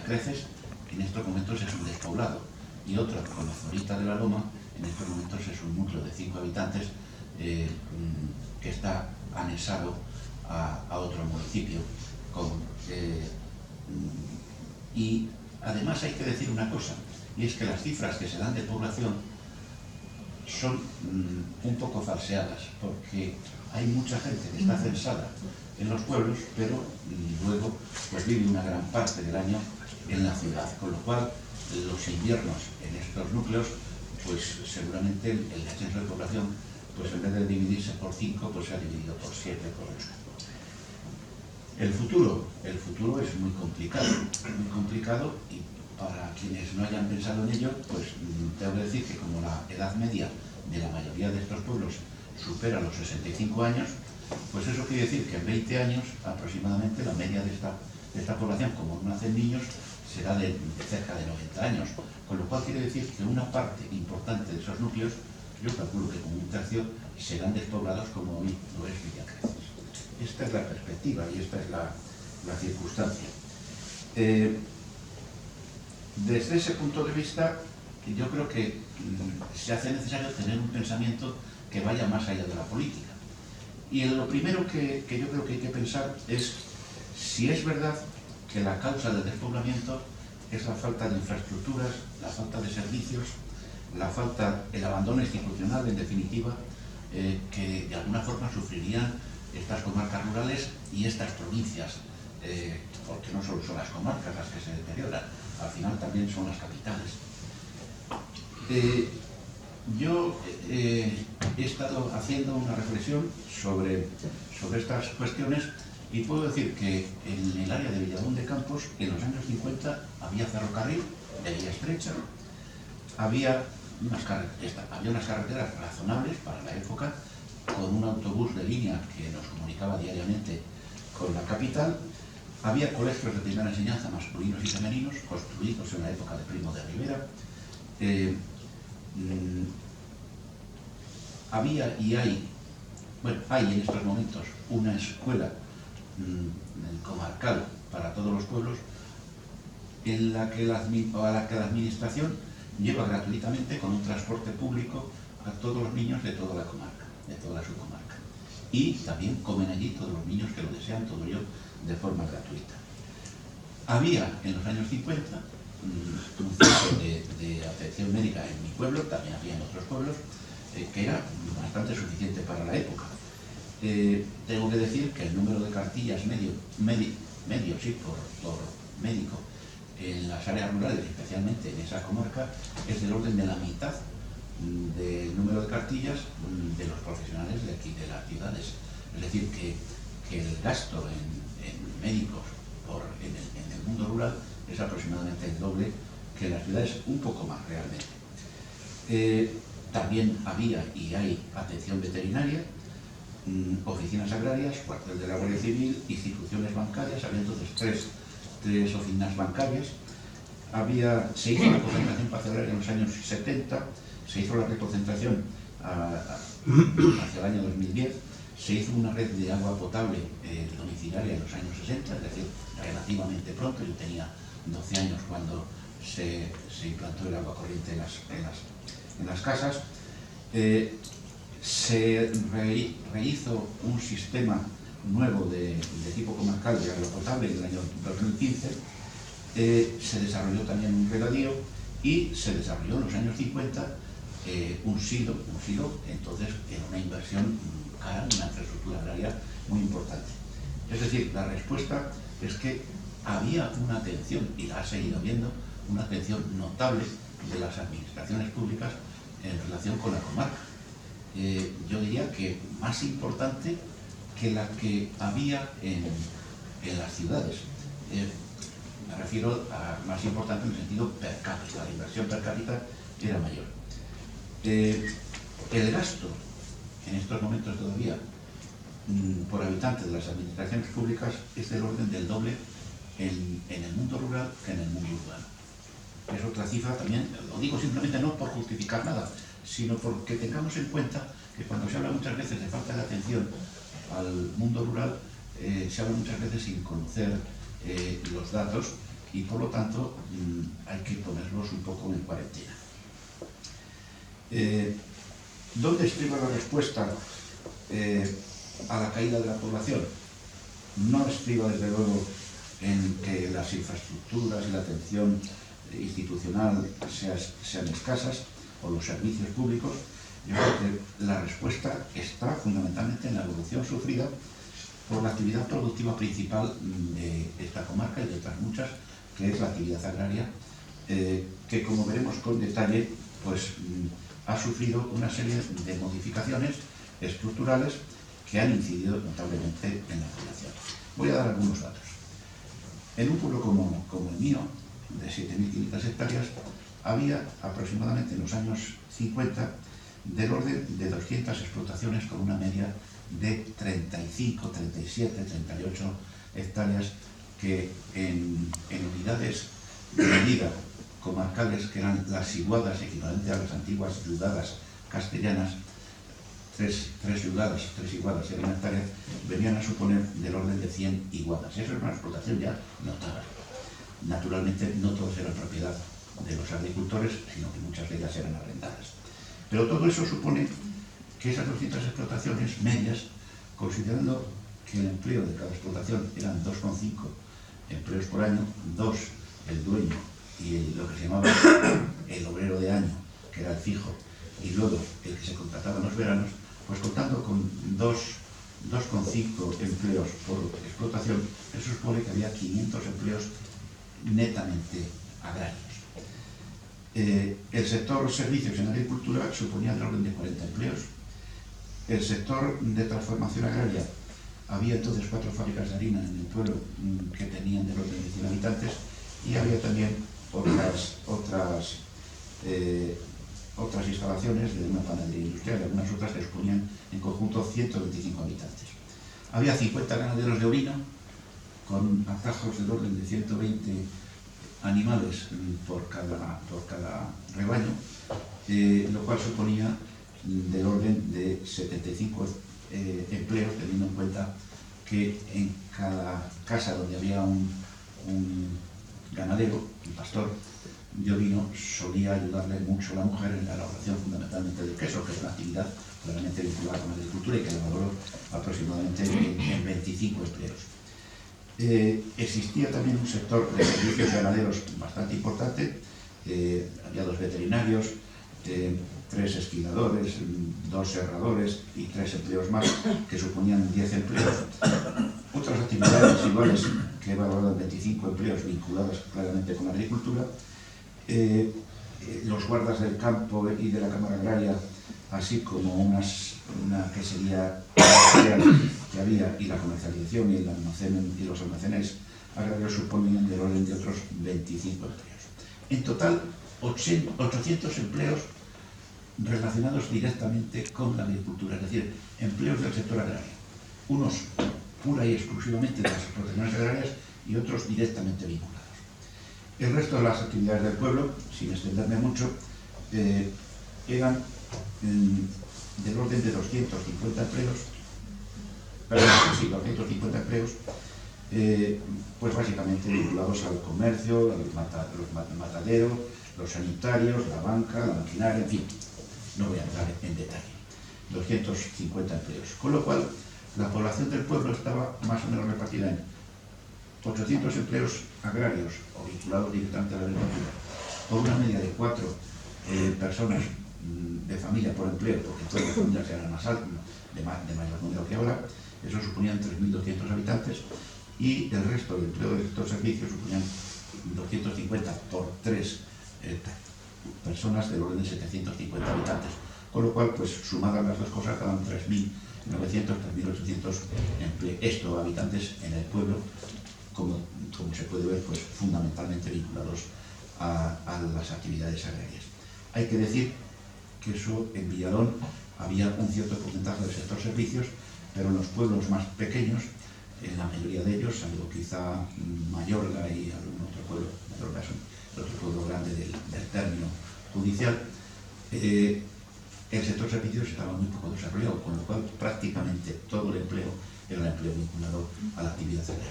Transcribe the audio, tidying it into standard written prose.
Creces en estos momentos es un despoblado, y otra, como Zorita de la Loma, en estos momentos es un núcleo de 5 habitantes que está anexado a otro municipio. Y además hay que decir una cosa, y es que las cifras que se dan de población son un poco falseadas, porque hay mucha gente que está censada en los pueblos, pero luego pues vive una gran parte del año en la ciudad, con lo cual los inviernos en estos núcleos, pues seguramente el descenso de población, pues en vez de dividirse por 5, pues se ha dividido por 7, por 8. El futuro es muy complicado, y para quienes no hayan pensado en ello, pues tengo que decir que como la edad media de la mayoría de estos pueblos supera los 65 años, pues eso quiere decir que en 20 años aproximadamente la media de esta población, como no nacen niños, será de cerca de 90 años, con lo cual quiere decir que una parte importante de esos núcleos, yo calculo que como un tercio, serán despoblados como hoy lo es Villa Creces. Esta es la perspectiva y esta es la circunstancia. Desde ese punto de vista, yo creo que se hace necesario tener un pensamiento que vaya más allá de la política. Y lo primero que yo creo que hay que pensar es si es verdad que la causa del despoblamiento es la falta de infraestructuras, la falta de servicios, el abandono institucional, en definitiva, que de alguna forma sufrirían estas comarcas rurales y estas provincias, porque no solo son las comarcas las que se deterioran, al final también son las capitales. Yo he estado haciendo una reflexión sobre estas cuestiones y puedo decir que en el área de Villalón de Campos, en los años 50, había ferrocarril de vía estrecha, había unas carreteras razonables para la época, con un autobús de línea que nos comunicaba diariamente con la capital, había colegios de primera enseñanza masculinos y femeninos, construidos en la época de Primo de Rivera, había y hay en estos momentos una escuela comarcal para todos los pueblos, a la que la administración lleva gratuitamente con un transporte público a todos los niños de toda la comarca, de toda la subcomarca. Y también comen allí todos los niños que lo desean, todo ello de forma gratuita. Había en los años 50 un centro de atención médica en mi pueblo, también había en otros pueblos, que era bastante suficiente para la época. Tengo que decir que el número de cartillas medio por médico en las áreas rurales, especialmente en esa comarca, es del orden de la mitad del número de cartillas de los profesionales de aquí, de las ciudades. Es decir, que el gasto en médicos en el mundo rural es aproximadamente el doble que en las ciudades, un poco más realmente. También había y hay atención veterinaria, oficinas agrarias, cuartel de la Guardia Civil, instituciones bancarias, había entonces tres oficinas bancarias. Se hizo la concentración parcelaria en los años 70, se hizo la reconcentración hacia el año 2010, se hizo una red de agua potable domiciliaria en los años 60, es decir, relativamente pronto. Yo tenía 12 años cuando se implantó el agua corriente en las casas. Se rehizo un sistema nuevo de tipo comarcal de agua potable en el año 2015, se desarrolló también un regadío y se desarrolló en los años 50 un silo, entonces en una inversión cara, una infraestructura agraria muy importante. Es decir, la respuesta es que había una atención, y la ha seguido habiendo, una atención notable de las administraciones públicas en relación con la comarca. Yo diría que más importante que la que había en las ciudades. Me refiero a más importante en el sentido per cápita, la inversión per cápita era mayor. El gasto en estos momentos todavía por habitante de las administraciones públicas es del orden del doble en el mundo rural que en el mundo urbano. Es otra cifra también, lo digo simplemente no por justificar nada, sino porque tengamos en cuenta que cuando se habla muchas veces de falta de atención al mundo rural, se habla muchas veces sin conocer los datos y por lo tanto hay que ponerlos un poco en cuarentena. ¿Dónde estriba la respuesta a la caída de la población? No estriba desde luego en que las infraestructuras y la atención institucional sean escasas o los servicios públicos. Yo creo que la respuesta está fundamentalmente en la evolución sufrida por la actividad productiva principal de esta comarca y de otras muchas, que es la actividad agraria, que como veremos con detalle, pues ha sufrido una serie de modificaciones estructurales que han incidido notablemente en la población. Voy a dar algunos datos. En un pueblo como el mío, de 7.500 hectáreas, había aproximadamente en los años 50 del orden de 200 explotaciones con una media de 35, 37, 38 hectáreas que en unidades de medida comarcales, que eran las iguadas, equivalente a las antiguas yugadas castellanas, tres iguadas en una hectárea, venían a suponer del orden de 100 iguadas. Eso es una explotación ya notable. Naturalmente no todas eran propiedad de los agricultores, sino que muchas de ellas eran arrendadas. Pero todo eso supone que esas 200 explotaciones medias, considerando que el empleo de cada explotación eran 2,5 empleos por año, 2 el dueño y lo que se llamaba el obrero de año, que era el fijo, y luego el que se contrataba en los veranos, pues contando con 2,5 empleos por explotación, eso supone que había 500 empleos netamente agrarios. El sector servicios en agricultura suponía del orden de 40 empleos. El sector de transformación agraria, había entonces 4 fábricas de harina en el pueblo que tenían del orden de 100 habitantes, y había también otras instalaciones de una panadería industrial, algunas otras que suponían en conjunto 125 habitantes. Había 50 ganaderos de ovino, con atajos del orden de 120 animales por cada rebaño, lo cual suponía del orden de 75 empleos, teniendo en cuenta que en cada casa donde había un ganadero, un pastor de ovino, solía ayudarle mucho la mujer en la elaboración fundamentalmente del queso, que es una actividad claramente vinculada con la agricultura y que le valoró aproximadamente en 25 empleos. Existía también un sector de servicios ganaderos bastante importante. Había 2 veterinarios, 3 esquiladores, 2 serradores y 3 empleos más, que suponían 10 empleos. Otras actividades iguales que valoraban 25 empleos vinculadas claramente con la agricultura. Los guardas del campo y de la Cámara Agraria, así como una quesería que había, y la comercialización y los almacenes agrarios suponían del orden de otros 25 empleos. En total, 800 empleos relacionados directamente con la agricultura, es decir, empleos del sector agrario. Unos pura y exclusivamente de las explotaciones agrarias y otros directamente vinculados. El resto de las actividades del pueblo, sin extenderme mucho, eran del orden de 250 empleos, pues básicamente vinculados al comercio, al matadero, los sanitarios, la banca, la maquinaria, en fin, no voy a entrar en detalle. 250 empleos, con lo cual la población del pueblo estaba más o menos repartida en 800 empleos agrarios o vinculados directamente a la agricultura, por una media de 4 personas de familia por empleo, porque todas las familias eran más altas, de mayor número que ahora. Eso suponían 3.200 habitantes, y el resto del empleo del sector servicios suponían 250 por 3 personas del orden de 750 habitantes, con lo cual, pues sumadas las dos cosas, daban 3.900, 3.800 habitantes en el pueblo, como se puede ver, pues fundamentalmente vinculados a las actividades agrarias. Hay que decir que eso en Villalón había un cierto porcentaje del sector servicios, pero en los pueblos más pequeños, en la mayoría de ellos, salvo quizá Mayorga y algún otro pueblo, Mayorga es el otro pueblo grande del término judicial, el sector servicios estaba muy poco desarrollado, con lo cual prácticamente todo el empleo era un empleo vinculado a la actividad agraria.